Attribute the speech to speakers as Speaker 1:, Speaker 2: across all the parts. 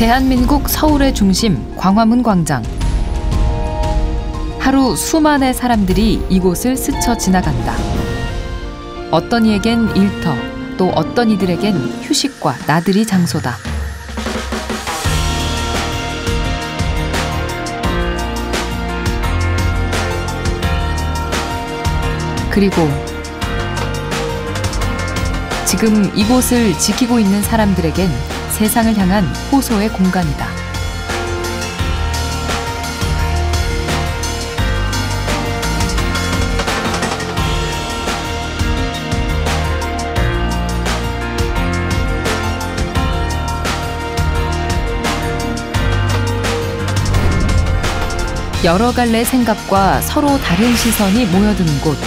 Speaker 1: 대한민국 서울의 중심 광화문 광장. 하루 수만의 사람들이 이곳을 스쳐 지나간다. 어떤 이에겐 일터, 또 어떤 이들에겐 휴식과 나들이 장소다. 그리고 지금 이곳을 지키고 있는 사람들에겐 세상을 향한 호소의 공간이다. 여러 갈래 생각과 서로 다른 시선이 모여드는 곳.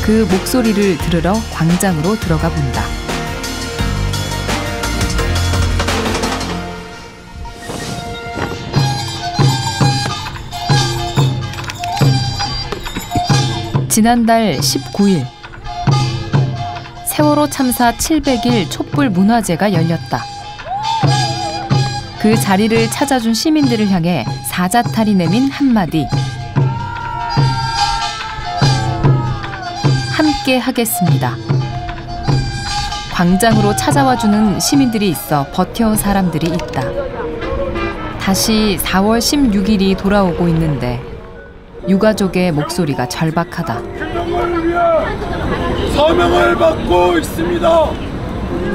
Speaker 1: 그 목소리를 들으러 광장으로 들어가 본다. 지난달 19일 세월호 참사 700일 촛불 문화제가 열렸다. 그 자리를 찾아준 시민들을 향해 사자탈이 내민 한마디. 함께 하겠습니다. 광장으로 찾아와주는 시민들이 있어 버텨온 사람들이 있다. 다시 4월 16일이 돌아오고 있는데 유가족의 목소리가 절박하다.
Speaker 2: 서명을 받고 있습니다.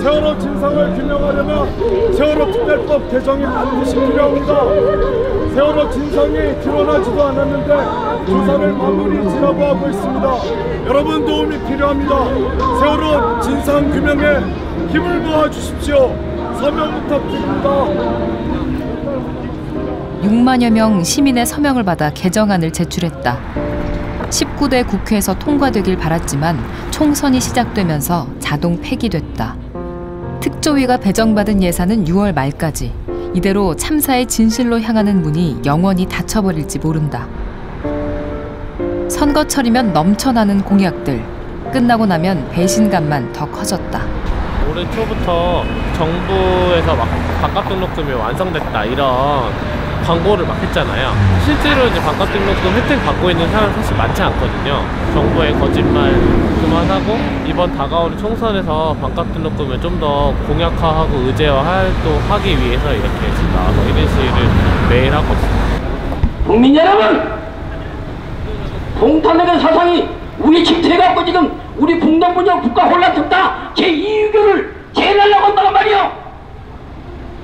Speaker 2: 세월호 진상을 규명하려면 세월호 특별법 개정이 반드시 필요합니다. 세월호 진상이 드러나지도 않았는데 조사를 마무리 지라고 하고 있습니다. 여러분 도움이 필요합니다. 세월호 진상 규명에 힘을 모아주십시오. 서명 부탁드립니다.
Speaker 1: 6만여 명 시민의 서명을 받아 개정안을 제출했다. 19대 국회에서 통과되길 바랐지만 총선이 시작되면서 자동 폐기됐다. 특조위가 배정받은 예산은 6월 말까지. 이대로 참사의 진실로 향하는 문이 영원히 닫혀버릴지 모른다. 선거철이면 넘쳐나는 공약들. 끝나고 나면 배신감만 더 커졌다.
Speaker 3: 올해 초부터 정부에서 막 반값 등록금이 완성됐다 이런 광고를 막 했잖아요. 실제로 이제 반값 등록금 혜택 받고 있는 사람은 사실 많지 않거든요. 정부의 거짓말 그만하고 이번 다가오는 총선에서 반값 등록금을 좀 더 공약화하고 의제화 활동하기 위해서 이렇게 지금 나와서 이런 시위를 매일 하고 있습니다.
Speaker 4: 국민 여러분! 공탄핵의 사상이 우리 침체해갖고 지금 우리 국정분야 국가 혼란 쳤다 제2유교를 재현하려고 한다고 말이요.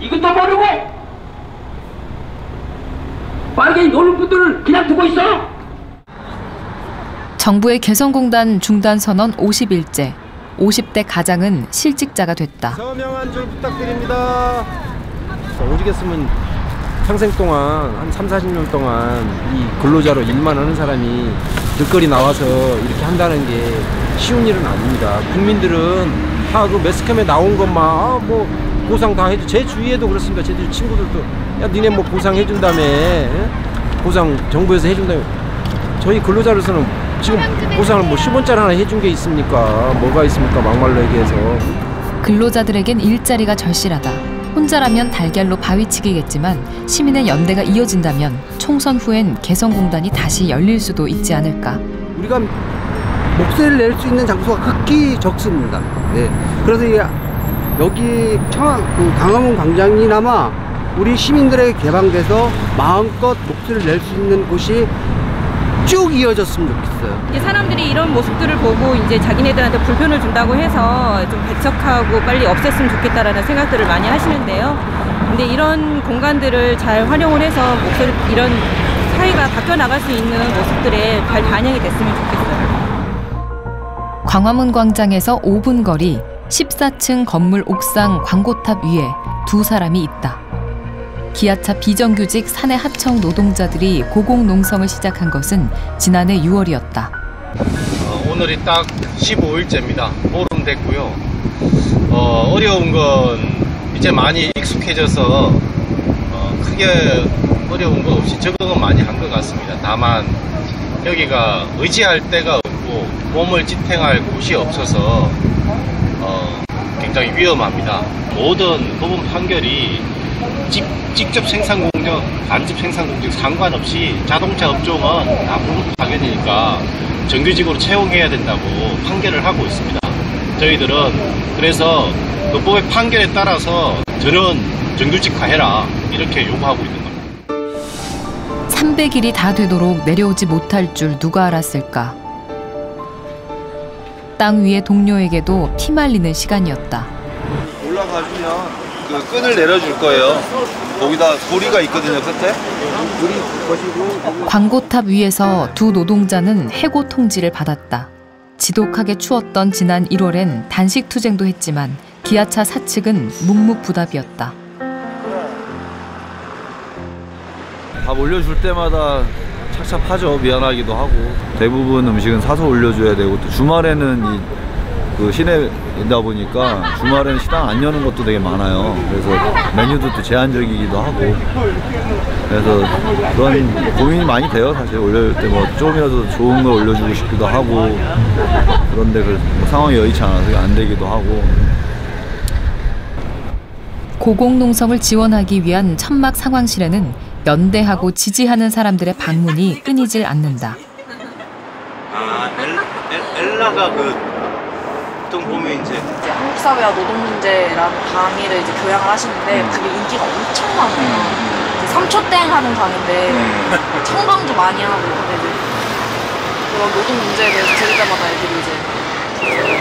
Speaker 4: 이것도 모르고 빠르게 노는 분들을 그냥 두고 있어.
Speaker 1: 정부의 개성공단 중단 선언 50일째. 50대 가장은 실직자가 됐다.
Speaker 5: 서명 한 줄 부탁드립니다. 오죽했으면 평생 동안 한 3, 40년 동안 이 근로자로 일만 하는 사람이 길거리 나와서 이렇게 한다는 게 쉬운 일은 아닙니다. 국민들은 다 그 매스컴에 나온 것만 뭐 보상 다 해줘. 제 주위에도 그렇습니다. 제 친구들도 야 니네 뭐 보상 해준다며, 보상 정부에서 해준다며. 저희 근로자로서는 지금 보상을 뭐 10원짜리 하나 해준 게 있습니까? 뭐가 있습니까? 막말로 얘기해서.
Speaker 1: 근로자들에겐 일자리가 절실하다. 혼자라면 달걀로 바위치기겠지만 시민의 연대가 이어진다면 총선 후엔 개성공단이 다시 열릴 수도 있지 않을까.
Speaker 6: 우리가 목소리를 낼 수 있는 장소가 극히 적습니다. 네. 그래서 여기 광화문 광장이나마 우리 시민들에게 개방돼서 마음껏 목소리를 낼 수 있는 곳이 쭉 이어졌으면 좋겠어요.
Speaker 7: 이제 사람들이 이런 모습들을 보고 이제 자기네들한테 불편을 준다고 해서 좀 배척하고 빨리 없앴으면 좋겠다라는 생각들을 많이 하시는데요. 근데 이런 공간들을 잘 활용을 해서 목소리 이런 사회가 바뀌어 나갈 수 있는 모습들에 잘 반영이 됐으면 좋겠어요.
Speaker 1: 광화문 광장에서 5분 거리 14층 건물 옥상 광고탑 위에 두 사람이 있다. 기아차 비정규직 사내 하청 노동자들이 고공농성을 시작한 것은 지난해 6월이었다.
Speaker 8: 오늘이 딱 15일째입니다. 보름 됐고요. 어려운 건 이제 많이 익숙해져서 크게 어려운 건 없이 적응은 많이 한 것 같습니다. 다만 여기가 의지할 데가 없고 몸을 지탱할 곳이 없어서 굉장히 위험합니다. 모든 법원 판결이 직접 생산 공정, 간접 생산 공정 상관없이 자동차 업종은 다 불법 파견이니까 정규직으로 채용해야 된다고 판결을 하고 있습니다. 저희들은 그래서 그 법의 판결에 따라서 전원 정규직화해라 이렇게 요구하고 있는 겁니다.
Speaker 1: 300일이 다 되도록 내려오지 못할 줄 누가 알았을까. 땅 위의 동료에게도 피말리는 시간이었다.
Speaker 9: 올라가주면 그 끈을 내려줄 거예요. 거기다 고리가 있거든요, 끝에.
Speaker 1: 광고탑 위에서 두 노동자는 해고 통지를 받았다. 지독하게 추웠던 지난 1월엔 단식 투쟁도 했지만 기아차 사측은 묵묵부답이었다.
Speaker 9: 밥 올려줄 때마다 착잡하죠. 미안하기도 하고. 대부분 음식은 사서 올려줘야 되고, 또 주말에는 그 시내다 보니까 주말에는 식당 안 여는 것도 되게 많아요. 그래서 메뉴도 또 제한적이기도 하고, 그래서 그런 고민이 많이 돼요. 사실 올릴 때 뭐 조금이라도 좋은 걸 올려주고 싶기도 하고, 그런데 그 상황이 여의치 않아서 안 되기도 하고.
Speaker 1: 고공농성을 지원하기 위한 천막 상황실에는 연대하고 지지하는 사람들의 방문이 끊이질 않는다.
Speaker 8: 아, 엘라가 보통 보면 이제
Speaker 10: 한국 사회와 노동 문제라는 강의를 이제 교양을 하시는데 그게 인기가 엄청 많아요. 3초땡 하는 강의인데 청강도 많이 하고, 근데 이제 그런 노동 문제에 대해서 들을 때마다 애들이 이제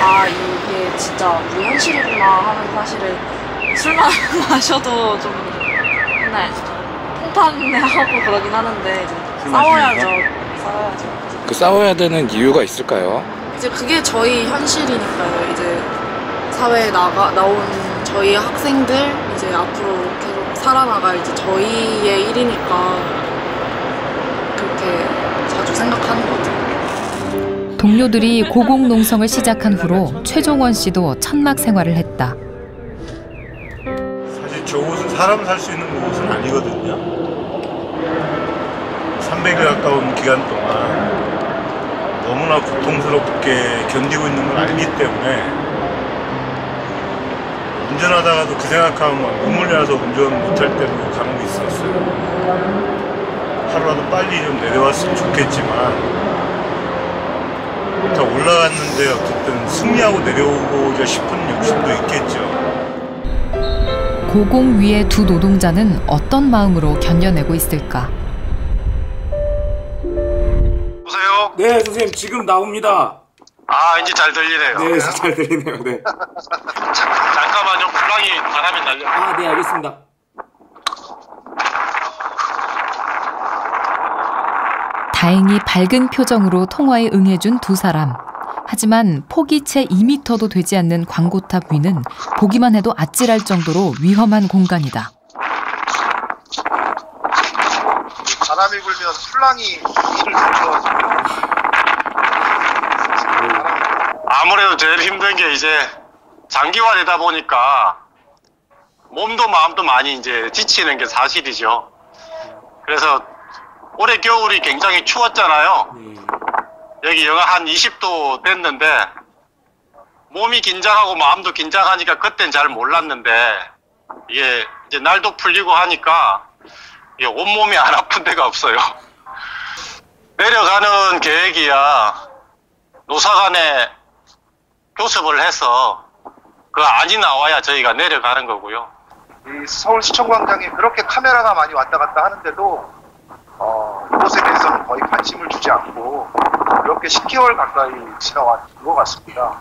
Speaker 10: 아, 이게 진짜 우리 현실이구나 하면서 사실은 술만 마셔도 좀 맨날 통탄하고 그러긴 하는데 이제 싸워야죠.
Speaker 11: 그 싸워야 되는 이유가 있을까요?
Speaker 10: 이제 그게 저희 현실이니까요. 이제 사회에 나온 저희 학생들 이제 앞으로 계속 살아나갈 이제 저희의 일이니까 그렇게 자주 생각하는 것 같아요.
Speaker 1: 동료들이 고공농성을 시작한 후로 최종원 씨도 천막 생활을 했다.
Speaker 2: 사실 저곳은 사람 살 수 있는 곳은 아니거든요. 300일 가까운 기간 동안 너무나 고통스럽게 견디고 있는 걸 알기 때문에 운전하다가도 그 생각하면 눈물 나서 운전 못할 때도 간혹 있었어요. 하루라도 빨리 좀 내려왔으면 좋겠지만 다 올라갔는데 어쨌든 승리하고 내려오고자 싶은 욕심도 있겠죠.
Speaker 1: 고공 위의 두 노동자는 어떤 마음으로 견뎌내고 있을까?
Speaker 8: 보세요.
Speaker 11: 네, 선생님 지금 나옵니다.
Speaker 8: 아, 이제 잘 들리네요.
Speaker 11: 네, 잘 들리네요. 네.
Speaker 8: 잠깐만요. 불랑이 바람이 날려.
Speaker 11: 아, 네, 알겠습니다.
Speaker 1: 다행히 밝은 표정으로 통화에 응해준 두 사람. 하지만 폭이 채 2m도 되지 않는 광고탑 위는 보기만 해도 아찔할 정도로 위험한 공간이다.
Speaker 8: 바람이 불면 풀랑이 일을 들어가지고 아무래도 제일 힘든 게 이제 장기화되다 보니까 몸도 마음도 많이 이제 지치는 게 사실이죠. 그래서 올해 겨울이 굉장히 추웠잖아요. 여기 영하 한 20도 됐는데 몸이 긴장하고 마음도 긴장하니까 그땐 잘 몰랐는데 이게 이제 날도 풀리고 하니까 이게 온몸이 안 아픈 데가 없어요. 내려가는 계획이야 노사 간에 교섭을 해서 그 안이 나와야 저희가 내려가는 거고요.
Speaker 12: 이 서울시청광장에 그렇게 카메라가 많이 왔다 갔다 하는데도 이것에 대해서는 거의 관심을 주지 않고 그렇게 10개월 가까이 지나왔던 것 같습니다.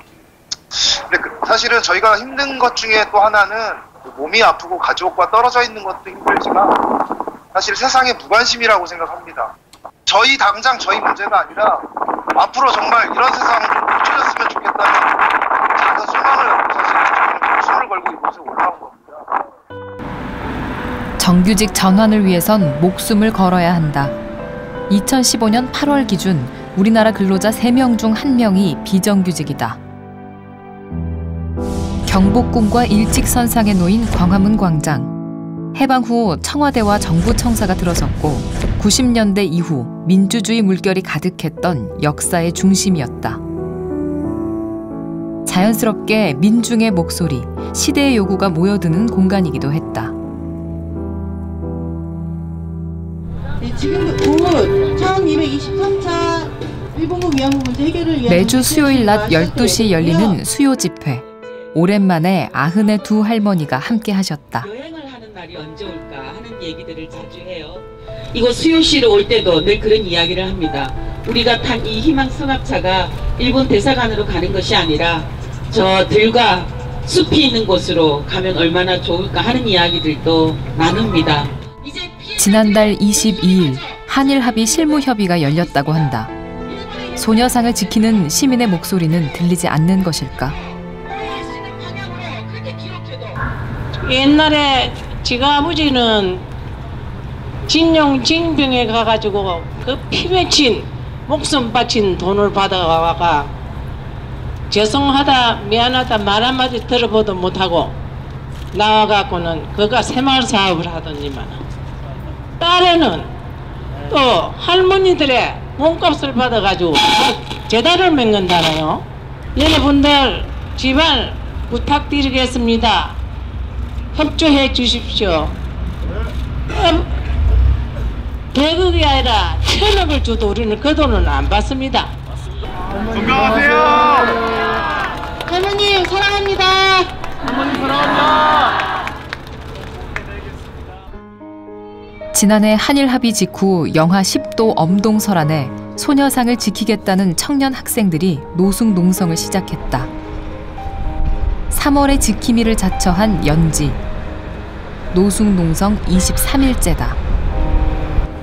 Speaker 12: 근데 사실은 저희가 힘든 것 중에 또 하나는 몸이 아프고 가족과 떨어져 있는 것도 힘들지만 사실 세상의 무관심이라고 생각합니다. 당장 저희 문제가 아니라 앞으로 정말 이런 세상을 좀 고쳐졌으면 좋겠다는 작은 소망을 갖고 사실 저희는 목숨을 걸고 이곳에 올라온 겁니다.
Speaker 1: 정규직 전환을 위해선 목숨을 걸어야 한다. 2015년 8월 기준 우리나라 근로자 3명 중 1명이 비정규직이다. 경복궁과 일직선상에 놓인 광화문 광장. 해방 후 청와대와 정부 청사가 들어섰고 90년대 이후 민주주의 물결이 가득했던 역사의 중심이었다. 자연스럽게 민중의 목소리, 시대의 요구가 모여드는 공간이기도 했다.
Speaker 13: 지금 곧 1223차 일본군 위안부 문제 해결을 위한
Speaker 1: 매주 수요일 낮 12시 열리는 수요 집회. 오랜만에 아흔의 두 할머니가 함께 하셨다.
Speaker 14: 여행을 하는 날이 언제 올까 하는 얘기들을 자주 해요. 이곳 수요시로 올 때도 늘 그런 이야기를 합니다. 우리가 탄 이 희망 승합차가 일본 대사관으로 가는 것이 아니라 저 들과 숲이 있는 곳으로 가면 얼마나 좋을까 하는 이야기들도 나눕니다.
Speaker 1: 지난달 22일 한일 합의 실무 협의가 열렸다고 한다. 소녀상을 지키는 시민의 목소리는 들리지 않는 것일까?
Speaker 15: 옛날에 지가 아버지는 진용징병에 가가지고 그 피 맺힌 목숨 바친 돈을 받아와가 죄송하다 미안하다 말 한마디 들어보도 못하고 나와갖고는 그가 새마을 사업을 하더니만 딸에는 또 할머니들의 몸값을 받아가지고 재단을 맺는다네요. 여러분들 제발 부탁드리겠습니다. 협조해 주십시오. 대국이 아니라 1,000억을 줘도 우리는 그 돈은 안 받습니다.
Speaker 12: 건강하세요.
Speaker 13: 할머니 사랑합니다.
Speaker 3: 할머니 사랑합니다.
Speaker 1: 지난해 한일 합의 직후 영하 10도 엄동설안에 소녀상을 지키겠다는 청년 학생들이 노숙 농성을 시작했다. 3월에 지킴이를 자처한 연지. 노숙 농성 23일째다.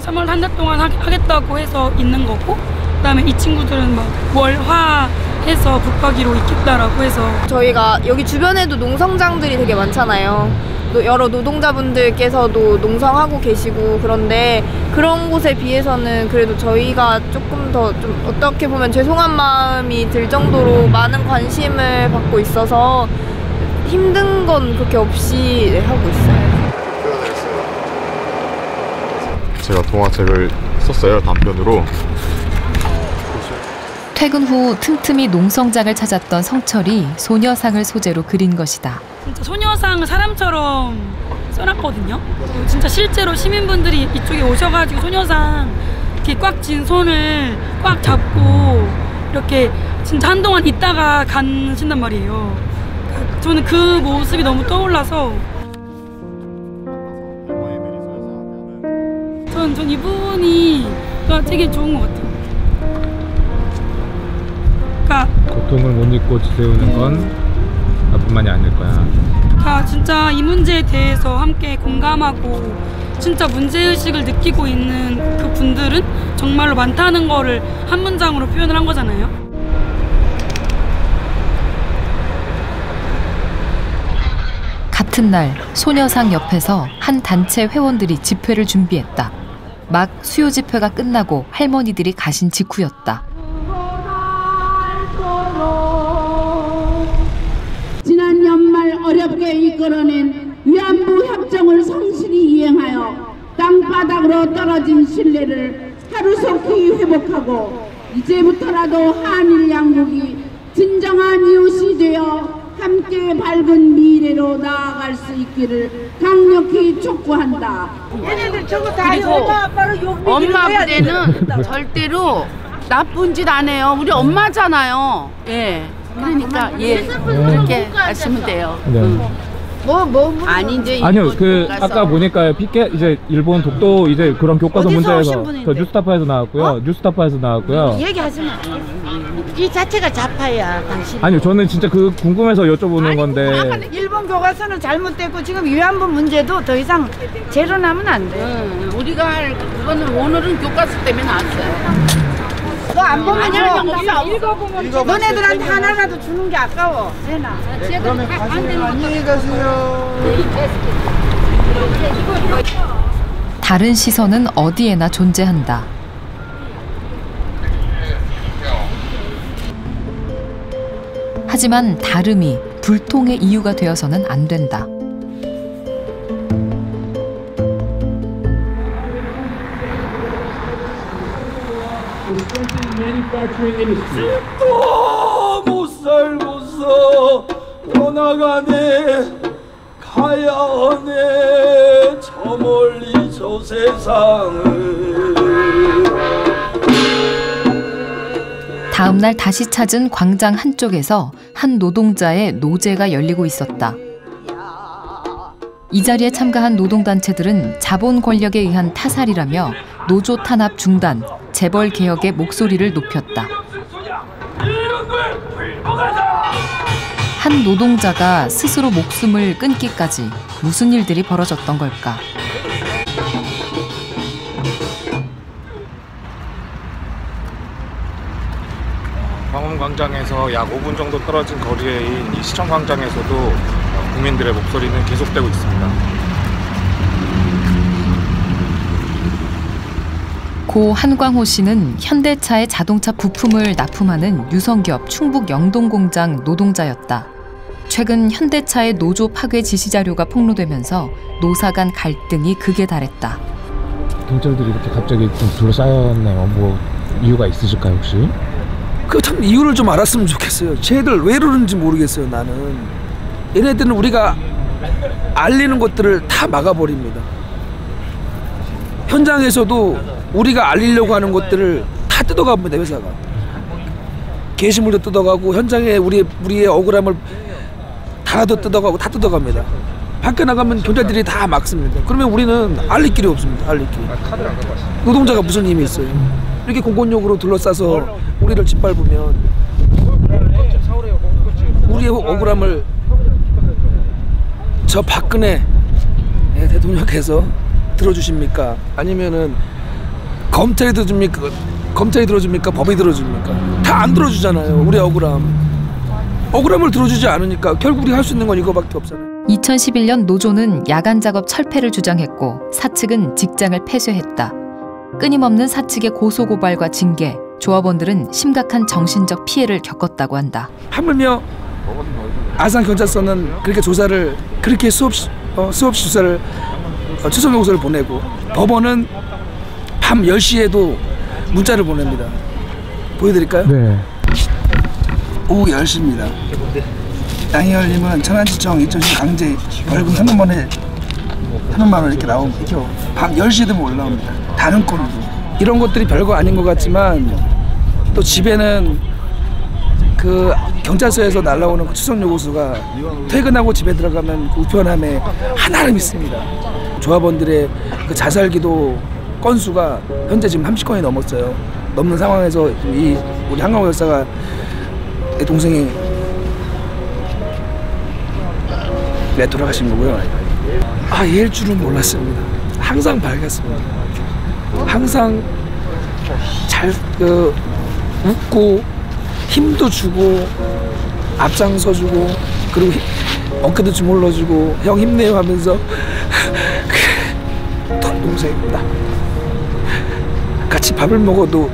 Speaker 16: 3월 한 달 동안 하겠다고 해서 있는 거고, 그다음에 이 친구들은 막 월화해서 붙박이로 있겠다라고 해서.
Speaker 10: 저희가 여기 주변에도 농성장들이 되게 많잖아요. 여러 노동자분들께서도 농성하고 계시고, 그런데 그런 곳에 비해서는 그래도 저희가 조금 더 좀 어떻게 보면 죄송한 마음이 들 정도로 많은 관심을 받고 있어서 힘든 건 그렇게 없이 하고 있어요.
Speaker 17: 제가 동화책을 썼어요, 단편으로.
Speaker 1: 퇴근 후 틈틈이 농성장을 찾았던 성철이 소녀상을 소재로 그린 것이다.
Speaker 16: 진짜 소녀상을 사람처럼 써놨거든요. 진짜 실제로 시민분들이 이쪽에 오셔가지고 소녀상 이렇게 꽉 쥔 손을 꽉 잡고 이렇게 진짜 한동안 있다가 가신단 말이에요. 저는 그 모습이 너무 떠올라서 전 이분이 되게 좋은 것 같아요. 그러니까
Speaker 18: 고통을 못 잊고 지새우는 건 나뿐만이 아닐 거야.
Speaker 16: 진짜 이 문제에 대해서 함께 공감하고 진짜 문제의식을 느끼고 있는 그 분들은 정말로 많다는 거를 한 문장으로 표현을 한 거잖아요.
Speaker 1: 같은 날 소녀상 옆에서 한 단체 회원들이 집회를 준비했다. 막 수요 집회가 끝나고 할머니들이 가신 직후였다.
Speaker 19: 지난 연말 어렵게 이끌어낸 위안부 협정을 성실히 이행하여 땅바닥으로 떨어진 신뢰를 하루속히 회복하고 이제부터라도 한일 양국이 진정한 이웃이 되어 함께 밝은 미래로 나아갈 수 있기를 강력히 촉구한다.
Speaker 13: 얘네들 저거 다 엄마 아빠를 엄마 부대는 절대로 나쁜 짓 안 해요. 우리 엄마잖아요. 예. 그러니까 예 그렇게 하시면 돼요.
Speaker 18: 네.
Speaker 13: 아니 이제
Speaker 18: 아니요, 아까 보니까 피켓 이제 일본 독도 이제 그런 교과서 문제에서 저 뉴스타파에서 나왔고요. 뉴스타파에서 나왔고요.
Speaker 13: 얘기하지 마. 이 자체가 좌파야 당신.
Speaker 18: 아니요, 저는 진짜 그 궁금해서 여쭤보는 건데.
Speaker 13: 일본 교과서는 잘못됐고 지금 위안부 문제도 더 이상 재론하면 안 돼. 우리가 할 그거는 오늘은 교과서 때문에 나왔어요. 너 안 보면 읽어보면 너네들한테 하나라도 주는 게 아까워. 내놔.
Speaker 6: 그러면 가세요. 안녕히 가세요.
Speaker 1: 다른 시선은 어디에나 존재한다. 하지만 다름이 불통의 이유가 되어서는 안 된다.
Speaker 5: 못 살겠어.
Speaker 20: 떠나가네 가야 하네 저 멀리 저 세상을.
Speaker 1: 다음 날 다시 찾은 광장 한쪽에서 한 노동자의 노제가 열리고 있었다. 이 자리에 참가한 노동단체들은 자본 권력에 의한 타살이라며 노조 탄압 중단, 재벌 개혁의 목소리를 높였다. 한 노동자가 스스로 목숨을 끊기까지 무슨 일들이 벌어졌던 걸까?
Speaker 17: 광화문광장에서 약 5분 정도 떨어진 거리인 이 시청광장에서도 국민들의 목소리는 계속되고 있습니다.
Speaker 1: 고 한광호 씨는 현대차의 자동차 부품을 납품하는 유성기업 충북 영동공장 노동자였다. 최근 현대차의 노조 파괴 지시 자료가 폭로되면서 노사 간 갈등이 극에 달했다.
Speaker 18: 경찰들이 이렇게 갑자기 좀 둘러싸였네요. 뭐 이유가 있으실까요 혹시?
Speaker 21: 그 참 이유를 좀 알았으면 좋겠어요. 쟤들 왜 그러는지 모르겠어요. 나는 얘네들은 우리가 알리는 것들을 다 막아버립니다. 현장에서도 우리가 알리려고 하는 것들을 다 뜯어갑니다. 회사가 게시물도 뜯어가고 현장에 우리의 억울함을 달아도 뜯어가고 다 뜯어갑니다. 밖에 나가면 경찰들이 다 막습니다. 그러면 우리는 알릴 길이 없습니다. 알릴 길이. 노동자가 무슨 힘이 있어요. 이렇게 공권력으로 둘러싸서 우리를 짓밟으면 우리의 억울함을 저 박근혜 대통령께서 들어주십니까? 아니면은 검찰이 들어줍니까? 검찰이 들어줍니까? 법이 들어줍니까? 다 안 들어주잖아요. 우리 억울함을 들어주지 않으니까 결국 우리 할 수 있는 건 이거밖에 없잖아요.
Speaker 1: 2011년 노조는 야간 작업 철폐를 주장했고 사측은 직장을 폐쇄했다. 끊임없는 사측의 고소고발과 징계, 조합원들은 심각한 정신적 피해를 겪었다고 한다.
Speaker 21: 하물며 아산경찰서는 그렇게 조사를 그렇게 수없이 조사를 추석 요구서를 보내고 법원은 밤 10시에도 문자를 보냅니다. 보여드릴까요? 네. 오후 10시입니다. 양희열님은 천안시청 2010 강제 벌금 300만 원 이렇게 나오면 이렇게 밤 10시에 되면 올라옵니다. 다른 건도 이런 것들이 별거 아닌 것 같지만 또 집에는 그 경찰서에서 날라오는 그 추석 요구서가 퇴근하고 집에 들어가면 그 우편함에 하나름 있습니다. 조합원들의 그 자살기도 건수가 현재 지금 30건이 넘었어요. 넘는 상황에서 우리 한광호 열사가 내 동생이 돌아가신 거고요. 얘일 줄은 몰랐습니다. 항상 밝았습니다. 항상 잘 웃고 힘도 주고 앞장서주고 그리고 어깨도 주물러주고 형 힘내요 하면서 동생입니다. 같이 밥을 먹어도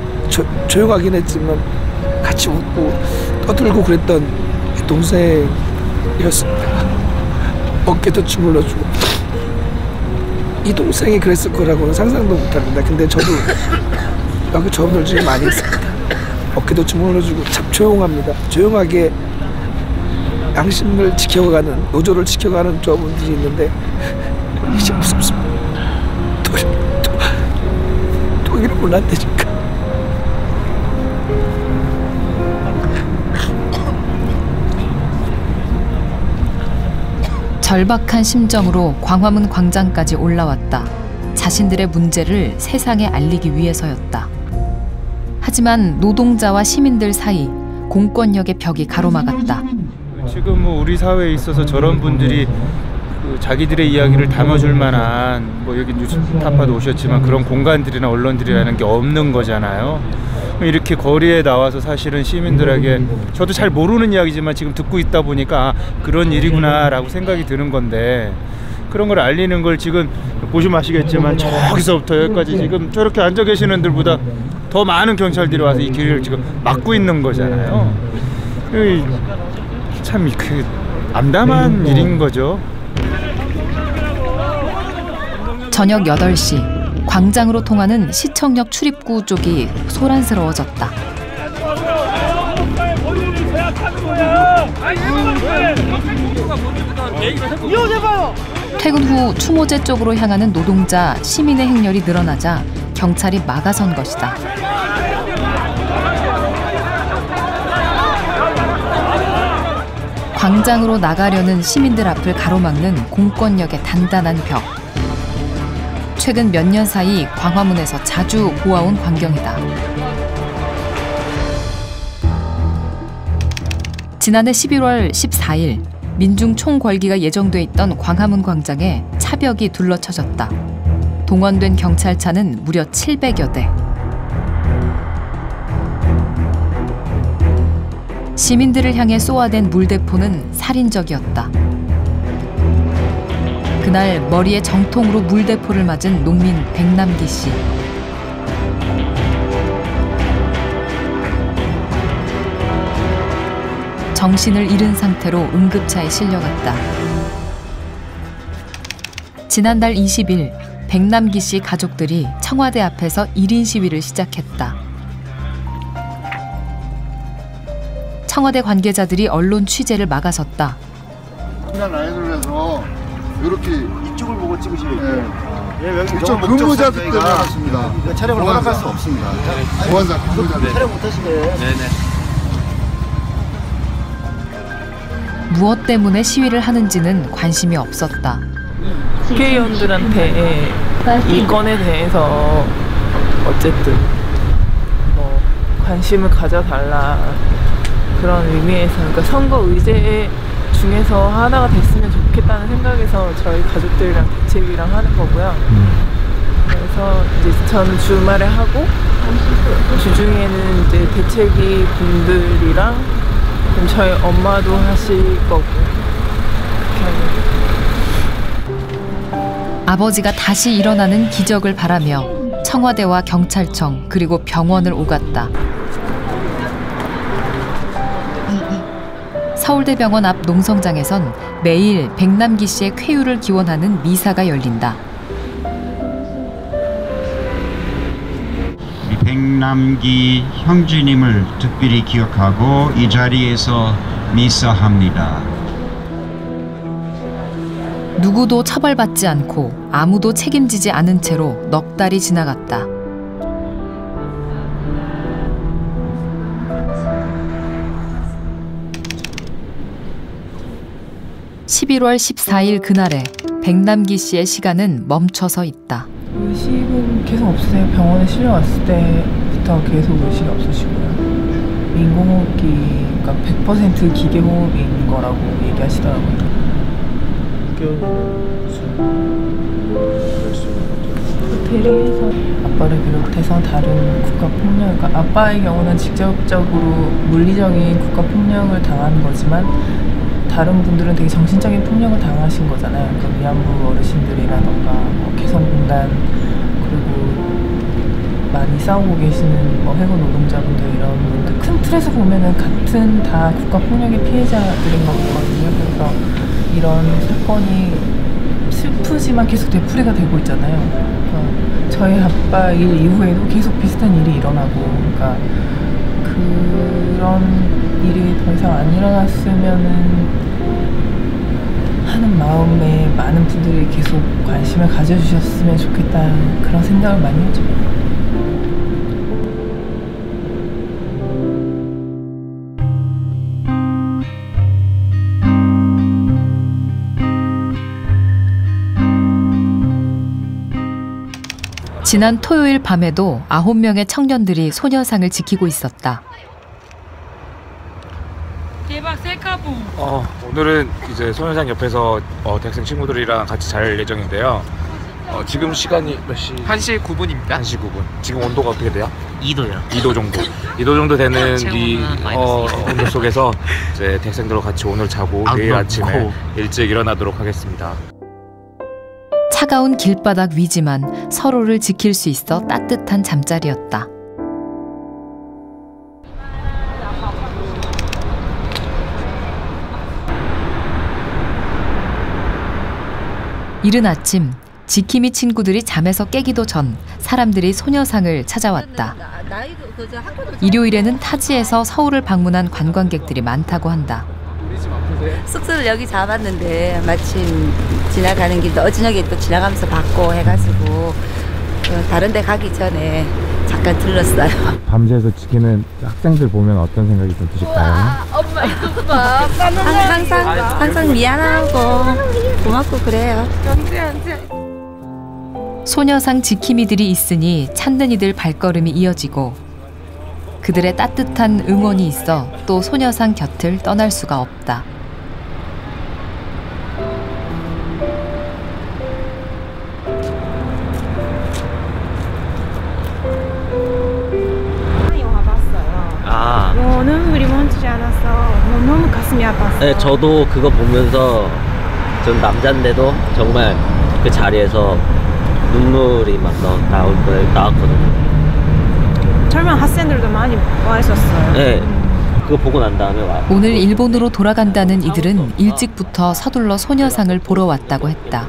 Speaker 21: 조용하긴 했지만 같이 웃고 떠들고 그랬던 동생이었습니다. 어깨도 주물러주고 이 동생이 그랬을 거라고는 상상도 못합니다. 근데 저도 여기 조합들 중에 많이 있습니다. 어깨도 주물러주고 참 조용합니다. 조용하게 양심을 지켜가는 노조를 지켜가는 조합원들이 있는데 이제 무섭습니다. 또 이러면 안 되니까.
Speaker 1: 절박한 심정으로 광화문 광장까지 올라왔다. 자신들의 문제를 세상에 알리기 위해서였다. 하지만 노동자와 시민들 사이 공권력의 벽이 가로막았다.
Speaker 22: 지금 우리 사회에 있어서 저런 분들이 자기들의 이야기를 담아줄 만한 여기 뉴스타파도 오셨지만 그런 공간들이나 언론들이라는 게 없는 거잖아요. 이렇게 거리에 나와서 사실은 시민들에게 저도 잘 모르는 이야기지만 지금 듣고 있다 보니까 그런 일이구나 라고 생각이 드는 건데 그런 걸 알리는 걸 지금 보시면 아시겠지만 저기서부터 여기까지 지금 저렇게 앉아 계시는 분들보다 더 많은 경찰들이 와서 이 길을 지금 막고 있는 거잖아요. 참 암담한 일인 거죠.
Speaker 1: 저녁 8시 광장으로 통하는 시청역 출입구 쪽이 소란스러워졌다. 퇴근 후 추모제 쪽으로 향하는 노동자, 시민의 행렬이 늘어나자 경찰이 막아선 것이다. 광장으로 나가려는 시민들 앞을 가로막는 공권력의 단단한 벽. 최근 몇 년 사이 광화문에서 자주 보아온 광경이다. 지난해 11월 14일 민중 총궐기가 예정돼 있던 광화문 광장에 차벽이 둘러쳐졌다. 동원된 경찰차는 무려 700여 대. 시민들을 향해 쏘아댄 물대포는 살인적이었다. 그날 머리에 정통으로 물대포를 맞은 농민 백남기 씨. 정신을 잃은 상태로 응급차에 실려갔다. 지난달 20일 백남기 씨 가족들이 청와대 앞에서 1인 시위를 시작했다. 청와대 관계자들이 언론 취재를 막아섰다.
Speaker 4: 그냥 라인으로 이렇게
Speaker 7: 이쪽을 보고 찍으시면
Speaker 4: 이쪽 근무자들 때문에 그렇습니다.
Speaker 7: 촬영을 허락할 수 없습니다.
Speaker 4: 보안자 근무자들
Speaker 7: 촬영 못하시게. 네네.
Speaker 1: 무엇 때문에 시위를 하는지는 관심이 없었다.
Speaker 23: 국회의원들한테 이 건에 대해서 어쨌든 뭐 관심을 가져달라 그런 의미에서, 그러니까 선거 의제 중에서 하나가 됐으면 좋겠다는 생각에서 저희 가족들이랑 대책이랑 하는 거고요. 그래서 이제 저는 주말에 하고 주중에는 이제 대책위 분들이랑 그럼 저희 엄마도 하실 거고 그렇게.
Speaker 1: 아버지가 다시 일어나는 기적을 바라며 청와대와 경찰청 그리고 병원을 오갔다. 서울대병원 앞 농성장에선 매일 백남기 씨의 쾌유를 기원하는 미사가 열린다.
Speaker 24: 백남기 형제님을 특별히 기억하고 이 자리에서 미사합니다.
Speaker 1: 누구도 처벌받지 않고 아무도 책임지지 않은 채로 넉 달이 지나갔다. (11월 14일) 그날에 백남기 씨의 시간은 멈춰서 있다.
Speaker 23: 의식은 계속 없으세요? 병원에 실려왔을 때부터 계속 의식이 없으시고요. 인공호흡기가 100% 기계호흡인 거라고 얘기하시더라고요. 호텔에서 아빠를 비롯해서 다른 국가폭력, 그러니까 아빠의 경우는 직접적으로 물리적인 국가폭력을 당한 거지만 다른 분들은 되게 정신적인 폭력을 당하신 거잖아요. 그러니까 위안부 어르신들이라던가 뭐 개성공단, 그리고 많이 싸우고 계시는 뭐 해고 노동자분들, 이런 분들 큰 틀에서 보면은 같은 다 국가폭력의 피해자들인 거거든요. 그래서 이런 사건이 슬프지만 계속 되풀이가 되고 있잖아요. 그러니까 저희 아빠 일 이후에도 계속 비슷한 일이 일어나고, 그러니까 그런 일이 더 이상 안 일어났으면은 하는 마음에 많은 분들이 계속 관심을 가져주셨으면 좋겠다, 그런 생각을 많이 했죠.
Speaker 1: 지난 토요일 밤에도 9명의 청년들이 소녀상을 지키고 있었다.
Speaker 16: 대박 셀카봉.
Speaker 17: 오늘은 이제 소녀상 옆에서 대학생 친구들이랑 같이 잘 예정인데요. 지금 시간이 몇 시? 1시 9분입니다. 1시 9분. 지금 온도가 어떻게 돼요?
Speaker 25: 2도요.
Speaker 17: 2도 정도. 2도 정도 되는 이 온도 속에서 이제 대학생들과 같이 오늘 자고 내일 아침에 일찍 일어나도록 하겠습니다.
Speaker 1: 차가운 길바닥 위지만 서로를 지킬 수 있어 따뜻한 잠자리였다. 이른 아침, 지킴이 친구들이 잠에서 깨기도 전 사람들이 소녀상을 찾아왔다. 일요일에는 타지에서 서울을 방문한 관광객들이 많다고 한다.
Speaker 3: 우리 집 앞에서
Speaker 2: 숙소를 여기 잡았는데 마침 지나가는 길도 어저녁에 또 지나가면서 받고 해가지고 다른 데 가기 전에 잠깐 들렀어요.
Speaker 18: 밤새서 지키는 학생들 보면 어떤 생각이 좀 드실까요?
Speaker 2: 엄마 이거 봐. 항상 미안하고 고맙고 그래요.
Speaker 1: 소녀상 지킴이들이 있으니 찾는 이들 발걸음이 이어지고 그들의 따뜻한 응원이 있어 또 소녀상 곁을 떠날 수가 없다.
Speaker 8: 눈물이 멈추지 않았어. 너무 가슴이 아팠어.
Speaker 9: 네, 저도 그거 보면서 전 남자인데도 정말 그 자리에서 눈물이 막 나왔거든요.
Speaker 8: 젊은 학생들도 많이 와 있었어요.
Speaker 9: 네, 그거 보고 난 다음에 와.
Speaker 1: 오늘 일본으로 돌아간다는 이들은 일찍부터 서둘러 소녀상을 보러 왔다고 했다.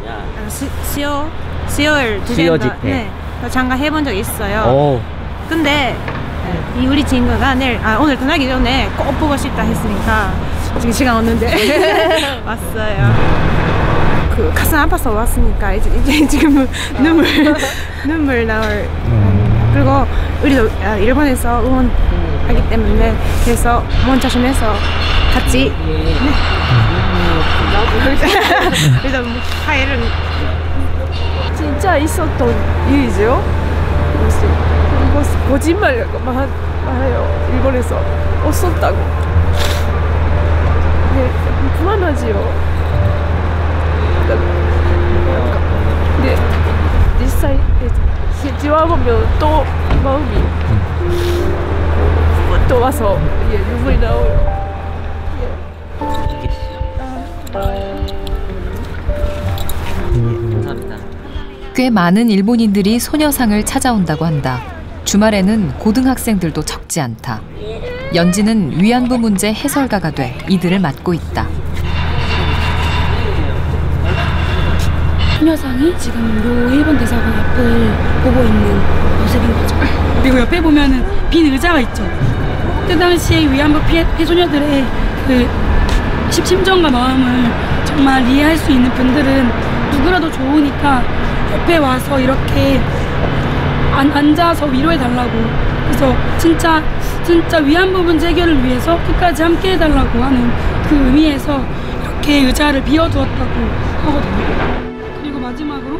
Speaker 8: 수요일
Speaker 9: 집회.
Speaker 8: 네, 잠깐 해본 적 있어요. 근데 이 우리 친구가 오늘 떠나기 전에 꼭 보고 싶다 했으니까 지금 시간 없는데 왔어요. 그 가슴 아파서 왔으니까 이제 지금 눈물 나올. 그리고 우리도 일본에서 응원하기 때문에 그래서 몸 조심해서 같이 그래서 파일은
Speaker 11: 진짜 있었던 일이죠. 거짓말 말해요. 일본에서 없었다고. 네, 불안하지요. 네,実際 지와보면 또 마음이 또 와서 눈물이 나와요.
Speaker 9: 감사합니다.
Speaker 1: 꽤 많은 일본인들이 소녀상을 찾아온다고 한다. 주말에는 고등학생들도 적지 않다. 연지는 위안부 문제 해설가가 돼 이들을 맡고 있다.
Speaker 16: 소녀상이 지금 요 일본 대사관 앞을 보고 있는 모습인 거죠. 그리고 옆에 보면은 빈 의자가 있죠. 그때 당시에 위안부 피해 소녀들의 그 심정과 마음을 정말 이해할 수 있는 분들은 누구라도 좋으니까 옆에 와서 이렇게 앉아서 위로해달라고. 그래서 진짜 위안부 문제 해결을 위해서 끝까지 함께 해달라고 하는 그 의미에서 이렇게 의자를 비워두었다고 하거든요. 그리고 마지막으로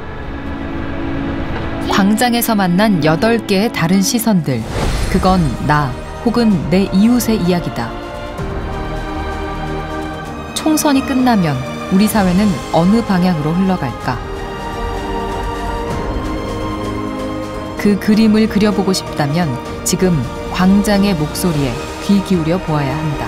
Speaker 1: 광장에서 만난 8개의 다른 시선들. 그건 나 혹은 내 이웃의 이야기다. 총선이 끝나면 우리 사회는 어느 방향으로 흘러갈까? 그 그림을 그려보고 싶다면 지금 광장의 목소리에 귀 기울여 보아야 한다.